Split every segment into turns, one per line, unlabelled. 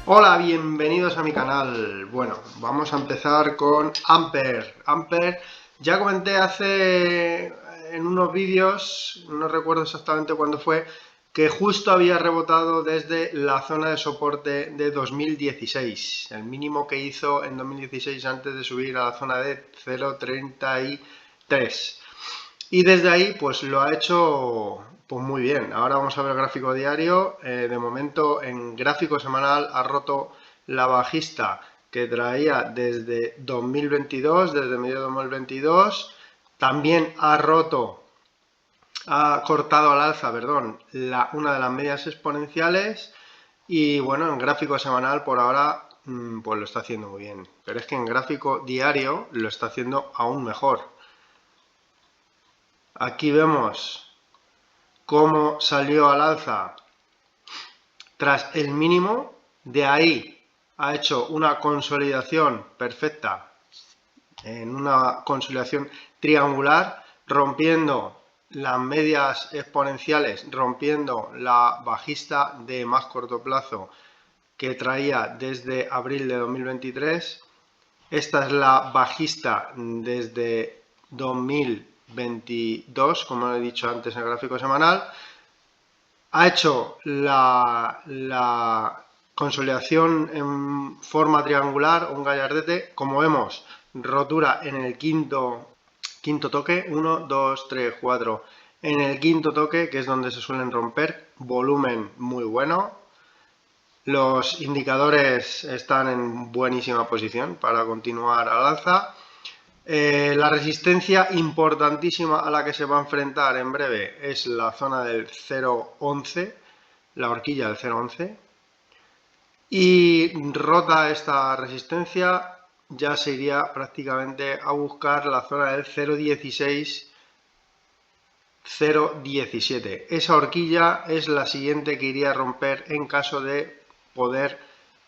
Hola, bienvenidos a mi canal. Bueno, vamos a empezar con Amper. Amper, ya comenté en unos vídeos, no recuerdo exactamente cuándo fue, que justo había rebotado desde la zona de soporte de 2016, el mínimo que hizo en 2016 antes de subir a la zona de 0,33. Y desde ahí pues lo ha hecho pues muy bien. Ahora vamos a ver el gráfico diario. De momento en gráfico semanal ha roto la bajista que traía desde 2022, desde medio de 2022. También ha cortado al alza, perdón, una de las medias exponenciales. Y bueno, en gráfico semanal por ahora pues lo está haciendo muy bien. Pero es que en gráfico diario lo está haciendo aún mejor. Aquí vemos cómo salió al alza tras el mínimo. De ahí ha hecho una consolidación perfecta, en una consolidación triangular, rompiendo las medias exponenciales, rompiendo la bajista de más corto plazo que traía desde abril de 2023. Esta es la bajista desde 2022, como he dicho antes en el gráfico semanal. Ha hecho la consolidación en forma triangular, un gallardete. Como vemos, rotura en el quinto toque, 1, 2, 3, 4. En el quinto toque, que es donde se suelen romper, volumen muy bueno. Los indicadores están en buenísima posición para continuar al alza. La resistencia importantísima a la que se va a enfrentar en breve es la zona del 0,11, la horquilla del 0,11. Y rota esta resistencia, ya se iría prácticamente a buscar la zona del 0,16, 0,17. Esa horquilla es la siguiente que iría a romper en caso de poder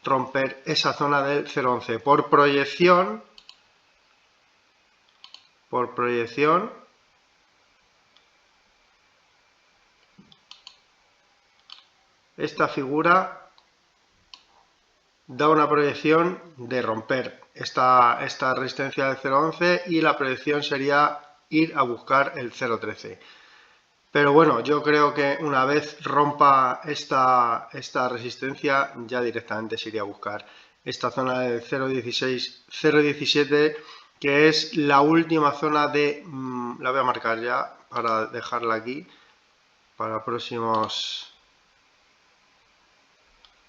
romper esa zona del 0,11. Por proyección, esta figura da una proyección de romper esta resistencia del 0,11 y la proyección sería ir a buscar el 0,13. Pero bueno, yo creo que una vez rompa esta resistencia, ya directamente se iría a buscar esta zona del 0,16, 0,17, que es la última zona de... la voy a marcar ya para dejarla aquí para próximos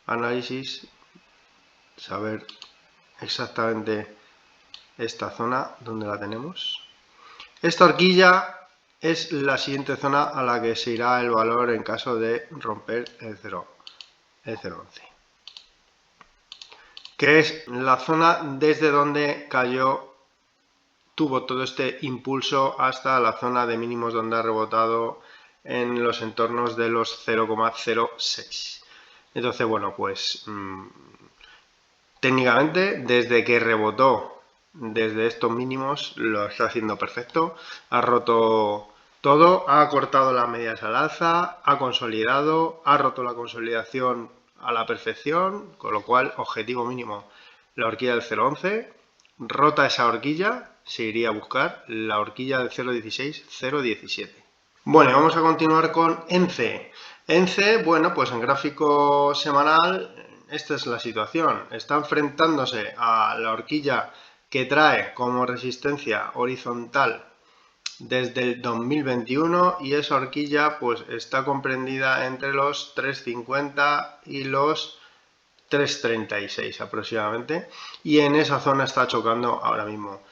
análisis, saber exactamente esta zona donde la tenemos. Esta horquilla es la siguiente zona a la que se irá el valor en caso de romper el 0,11, que es la zona desde donde tuvo todo este impulso hasta la zona de mínimos donde ha rebotado en los entornos de los 0,06. Entonces, bueno, pues técnicamente desde que rebotó desde estos mínimos lo está haciendo perfecto. Ha roto todo, ha cortado las medias al alza, ha consolidado, ha roto la consolidación a la perfección, con lo cual objetivo mínimo la horquilla del 0,11. Rota esa horquilla, se iría a buscar la horquilla del 0,16, 0,17. Bueno, vamos a continuar con ENCE. ENCE, bueno, pues en gráfico semanal esta es la situación. Está enfrentándose a la horquilla que trae como resistencia horizontal desde el 2021 y esa horquilla pues está comprendida entre los 3,50 y los 3,36 aproximadamente, y en esa zona está chocando ahora mismo.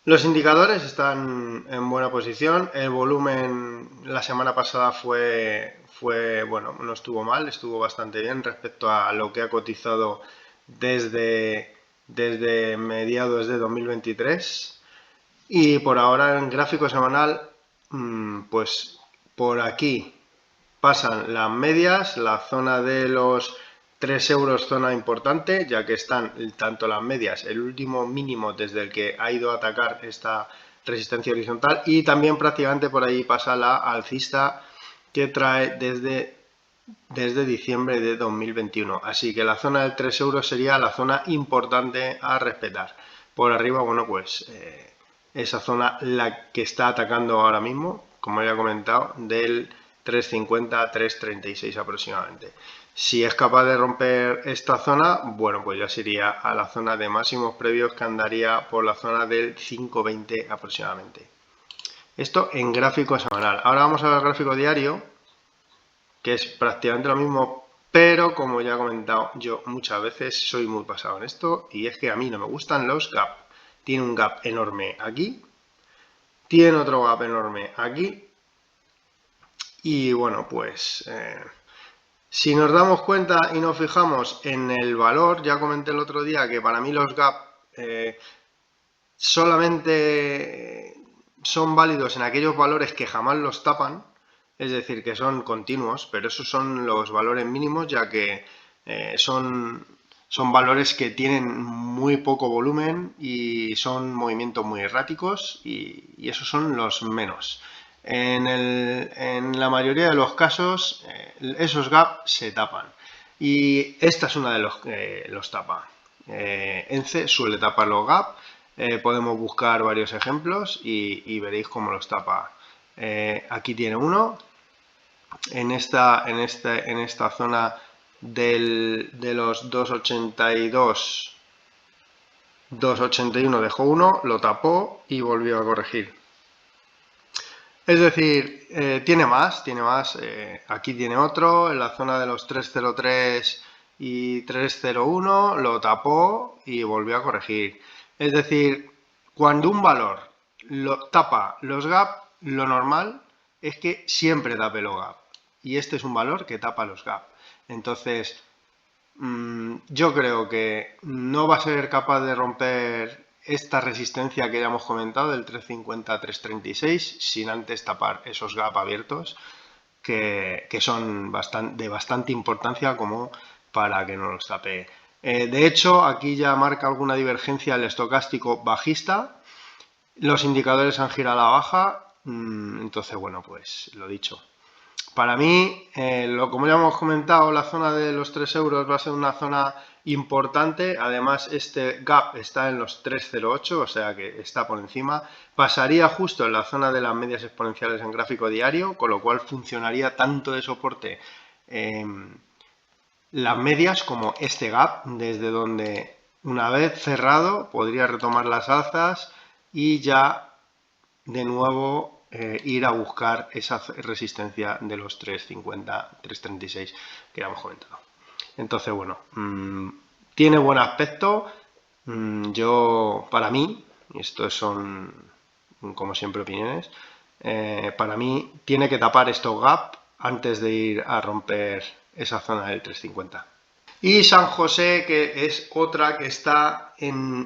Los indicadores están en buena posición. El volumen la semana pasada bueno, no estuvo mal, estuvo bastante bien respecto a lo que ha cotizado desde mediados de 2023. Y por ahora en gráfico semanal, pues por aquí pasan las medias, la zona de los 3 euros, zona importante, ya que están tanto las medias, el último mínimo desde el que ha ido a atacar esta resistencia horizontal, y también prácticamente por ahí pasa la alcista que trae desde desde diciembre de 2021. Así que la zona del 3 euros sería la zona importante a respetar. Por arriba, bueno, pues esa zona la que está atacando ahora mismo, como ya he comentado, del 3.50 a 3.36 aproximadamente. Si es capaz de romper esta zona, bueno, pues ya sería a la zona de máximos previos, que andaría por la zona del 5.20 aproximadamente. Esto en gráfico semanal. Ahora vamos al gráfico diario, que es prácticamente lo mismo, pero como ya he comentado, yo muchas veces soy muy pasado en esto, y es que a mí no me gustan los gap. Tiene un gap enorme aquí, tiene otro gap enorme aquí, y bueno, pues si nos damos cuenta y nos fijamos en el valor, ya comenté el otro día que para mí los gap solamente son válidos en aquellos valores que jamás los tapan, es decir, que son continuos, pero esos son los valores mínimos, ya que son valores que tienen muy poco volumen y son movimientos muy erráticos, y esos son los menos. En la mayoría de los casos esos gaps se tapan, y esta es una de los tapa. ENCE suele tapar los gaps. Podemos buscar varios ejemplos y veréis cómo los tapa. Aquí tiene uno. En esta zona de los 2.82, 2.81 dejó uno, lo tapó y volvió a corregir. Es decir, tiene más. Aquí tiene otro, en la zona de los 3.03 y 3.01, lo tapó y volvió a corregir. Es decir, cuando un valor tapa los gap, lo normal es que siempre tape los gap. Y este es un valor que tapa los gap. Entonces, yo creo que no va a ser capaz de romper esta resistencia que ya hemos comentado, del 3.50 a 3.36, sin antes tapar esos gap abiertos, que son de bastante importancia como para que no los tape. De hecho, aquí ya marca alguna divergencia el estocástico bajista. Los indicadores han girado a la baja. Entonces, bueno, pues lo dicho. Para mí, como ya hemos comentado, la zona de los 3 euros va a ser una zona importante. Además, este gap está en los 3.08, o sea que está por encima. Pasaría justo en la zona de las medias exponenciales en gráfico diario, con lo cual funcionaría tanto de soporte las medias como este gap, desde donde, una vez cerrado, podría retomar las alzas y ya de nuevo ir a buscar esa resistencia de los 3.50, 3.36 que ya hemos comentado. Entonces, bueno, tiene buen aspecto. Para mí, y estos son como siempre opiniones, para mí tiene que tapar estos gaps antes de ir a romper esa zona del 3.50. Y San José, que es otra que está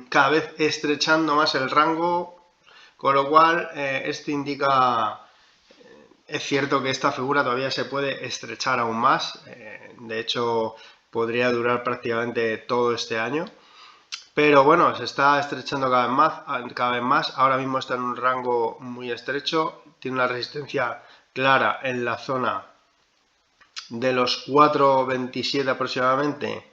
cada vez estrechando más el rango, con lo cual esto indica, es cierto que esta figura todavía se puede estrechar aún más. De hecho, podría durar prácticamente todo este año. Pero bueno, se está estrechando cada vez más. Ahora mismo está en un rango muy estrecho. Tiene una resistencia clara en la zona de los 4.27 aproximadamente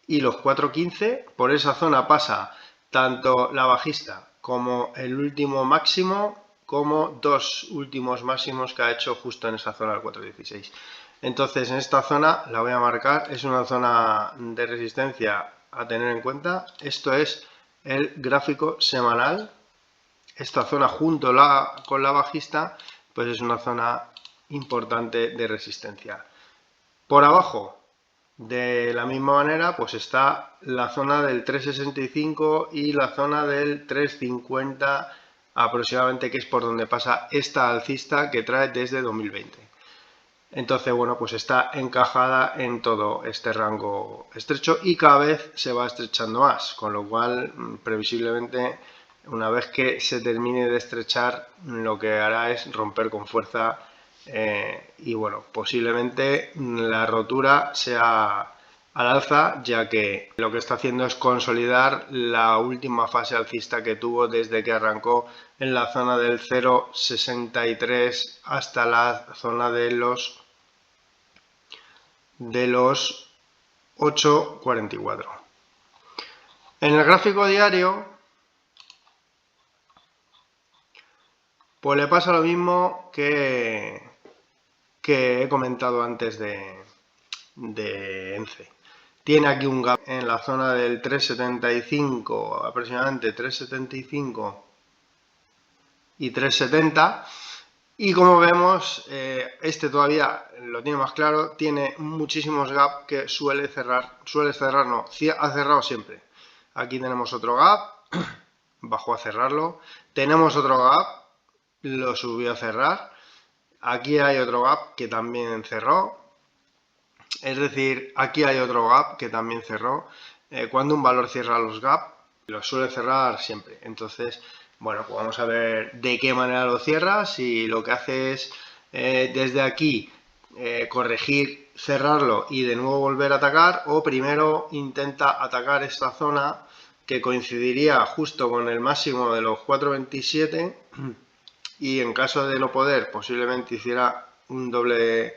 y los 4.15. Por esa zona pasa tanto la bajista como el último máximo, como dos últimos máximos que ha hecho justo en esa zona del 4.16. Entonces, en esta zona la voy a marcar. Es una zona de resistencia a tener en cuenta. Esto es el gráfico semanal. Esta zona junto con la bajista, pues es una zona importante de resistencia. Por abajo, de la misma manera, pues está la zona del 3.65 y la zona del 3.50 aproximadamente, que es por donde pasa esta alcista que trae desde 2020. Entonces, bueno, pues está encajada en todo este rango estrecho y cada vez se va estrechando más, con lo cual, previsiblemente, una vez que se termine de estrechar, lo que hará es romper con fuerza y, bueno, posiblemente la rotura sea al alza, ya que lo que está haciendo es consolidar la última fase alcista que tuvo desde que arrancó en la zona del 0.63 hasta la zona de los de los 8.44. En el gráfico diario, pues le pasa lo mismo que he comentado antes de ENCE. Tiene aquí un gap en la zona del 3.75, aproximadamente 3.75 y 3.70. Y como vemos, este todavía lo tiene más claro, tiene muchísimos gaps que suele cerrar, no, ha cerrado siempre. Aquí tenemos otro gap, bajó a cerrarlo, tenemos otro gap, lo subió a cerrar, aquí hay otro gap que también cerró, es decir, aquí hay otro gap que también cerró. Cuando un valor cierra los gaps, lo suele cerrar siempre. Entonces, bueno, pues vamos a ver de qué manera lo cierra. Si lo que hace es desde aquí corregir, cerrarlo y de nuevo volver a atacar, o primero intenta atacar esta zona que coincidiría justo con el máximo de los 4.27 y en caso de no poder posiblemente hiciera un doble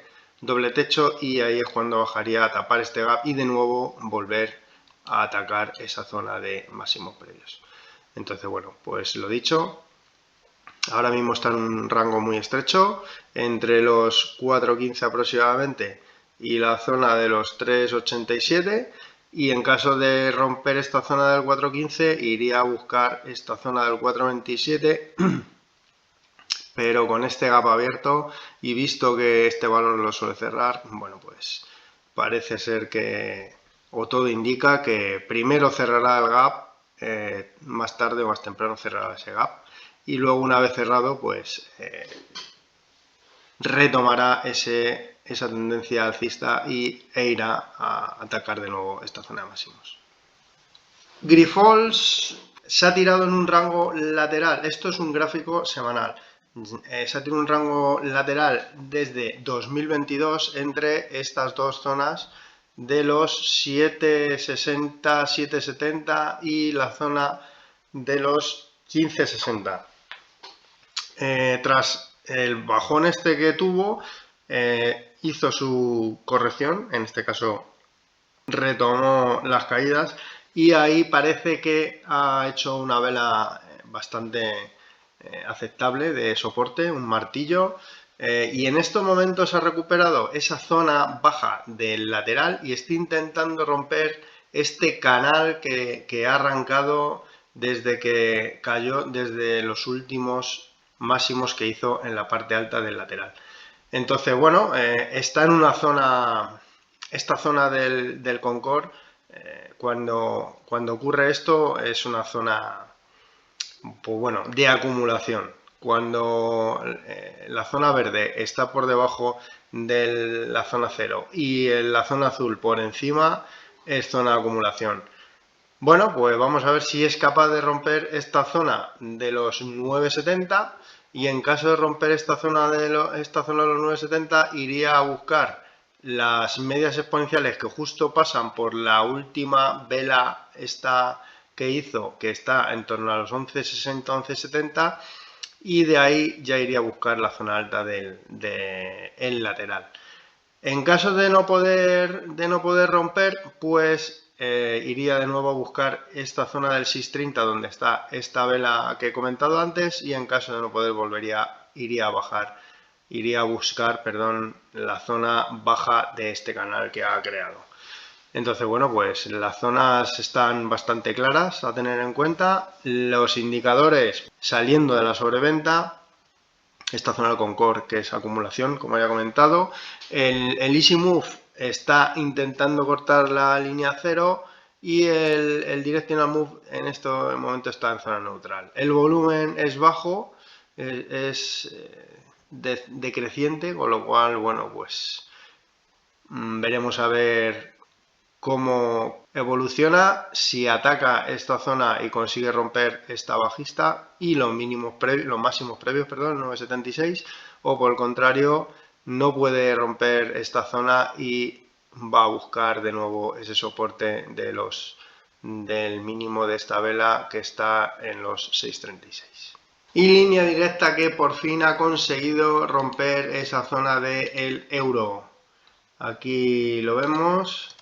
techo y ahí es cuando bajaría a tapar este gap y de nuevo volver a atacar esa zona de máximos previos. Entonces, bueno, pues lo dicho, ahora mismo está en un rango muy estrecho, entre los 4.15 aproximadamente y la zona de los 3.87, y en caso de romper esta zona del 4.15 iría a buscar esta zona del 4.27, pero con este gap abierto y visto que este valor lo suele cerrar, bueno, pues parece ser que, o todo indica que primero cerrará el gap, más tarde o más temprano cerrará ese gap, y luego una vez cerrado, pues retomará esa tendencia alcista e irá a atacar de nuevo esta zona de máximos. Grifols se ha tirado en un rango lateral, esto es un gráfico semanal. Se ha tirado un rango lateral desde 2022 entre estas dos zonas de los 7.60, 7.70 y la zona de los 15.60. Tras el bajón este que tuvo, hizo su corrección, en este caso retomó las caídas y ahí parece que ha hecho una vela bastante aceptable de soporte, un martillo, y en estos momentos ha recuperado esa zona baja del lateral y está intentando romper este canal que ha arrancado desde que cayó, desde los últimos máximos que hizo en la parte alta del lateral. Entonces, bueno, está en una zona, esta zona del Concord, cuando ocurre esto es una zona, pues bueno, de acumulación. Cuando la zona verde está por debajo de la zona 0 y la zona azul por encima, es zona de acumulación. Bueno, pues vamos a ver si es capaz de romper esta zona de los 9.70 y en caso de romper esta zona de los 9.70 iría a buscar las medias exponenciales que justo pasan por la última vela esta que hizo, que está en torno a los 11.60, 11.70, y de ahí ya iría a buscar la zona alta del lateral. En caso de no poder romper, pues iría de nuevo a buscar esta zona del 6.30 donde está esta vela que he comentado antes, y en caso de no poder iría a buscar, la zona baja de este canal que ha creado. Entonces, bueno, pues las zonas están bastante claras a tener en cuenta. Los indicadores saliendo de la sobreventa, esta zona del Concord, que es acumulación, como ya he comentado. El Easy Move está intentando cortar la línea 0 y el Directional Move en este momento está en zona neutral. El volumen es bajo, es decreciente, con lo cual, bueno, pues veremos a ver cómo evoluciona, si ataca esta zona y consigue romper esta bajista y los máximos previos, 9.76, o por el contrario no puede romper esta zona y va a buscar de nuevo ese soporte del mínimo de esta vela que está en los 6.36. Y línea directa que por fin ha conseguido romper esa zona del euro. Aquí lo vemos.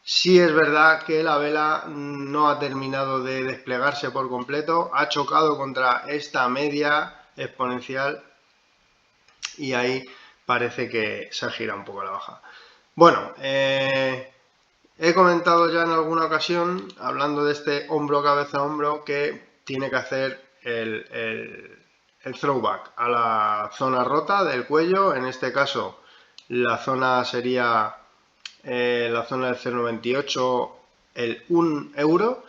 Sí es verdad que la vela no ha terminado de desplegarse por completo, ha chocado contra esta media exponencial y ahí parece que se ha girado un poco a la baja. Bueno, he comentado ya en alguna ocasión, hablando de este hombro, cabeza, hombro, que tiene que hacer el throwback a la zona rota del cuello. En este caso, la zona sería la zona del 0,98, el 1 euro.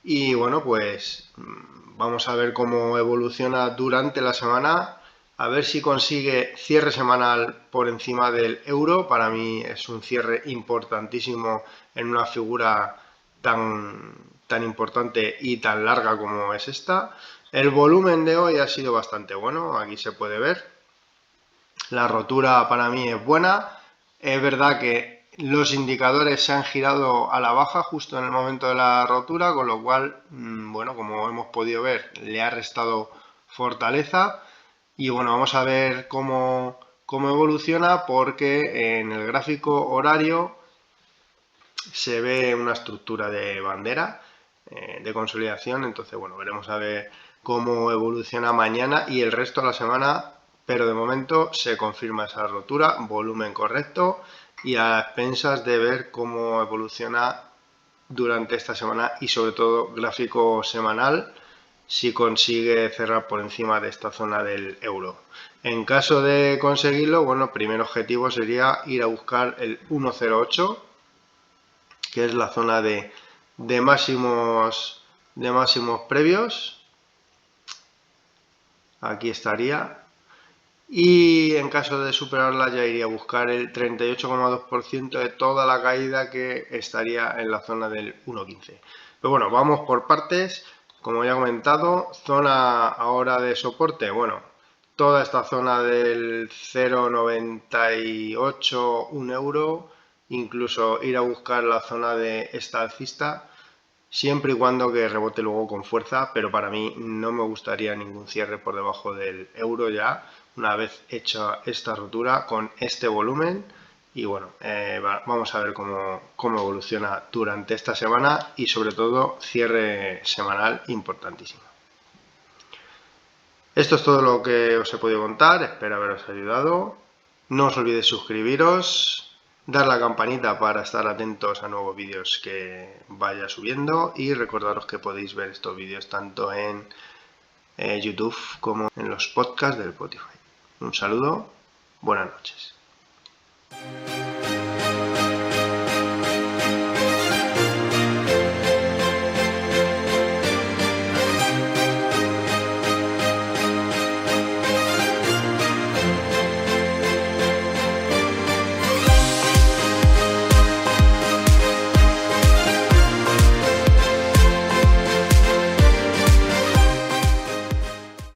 Y bueno, pues vamos a ver cómo evoluciona durante la semana, a ver si consigue cierre semanal por encima del euro. Para mí es un cierre importantísimo en una figura tan importante y tan larga como es esta. El volumen de hoy ha sido bastante bueno, aquí se puede ver. La rotura para mí es buena. Es verdad que los indicadores se han girado a la baja justo en el momento de la rotura, con lo cual, bueno, como hemos podido ver, le ha restado fortaleza. Y bueno, vamos a ver cómo evoluciona, porque en el gráfico horario se ve una estructura de bandera de consolidación. Entonces, bueno, veremos a ver cómo evoluciona mañana y el resto de la semana, pero de momento se confirma esa rotura, volumen correcto y a expensas de ver cómo evoluciona durante esta semana y sobre todo gráfico semanal, si consigue cerrar por encima de esta zona del euro. En caso de conseguirlo, bueno, primer objetivo sería ir a buscar el 1,08, que es la zona de máximos previos. Aquí estaría. Y en caso de superarla ya iría a buscar el 38,2% de toda la caída, que estaría en la zona del 1,15. Pero bueno, vamos por partes. Como ya he comentado, zona ahora de soporte. Bueno, toda esta zona del 0,98, 1 euro, incluso ir a buscar la zona de esta alcista, siempre y cuando que rebote luego con fuerza, pero para mí no me gustaría ningún cierre por debajo del euro ya, una vez hecha esta rotura con este volumen. Y bueno, vamos a ver cómo evoluciona durante esta semana y sobre todo cierre semanal importantísimo. Esto es todo lo que os he podido contar, espero haberos ayudado. No os olvidéis suscribiros, dar a la campanita para estar atentos a nuevos vídeos que vaya subiendo y recordaros que podéis ver estos vídeos tanto en YouTube como en los podcasts del Spotify. Un saludo, buenas noches.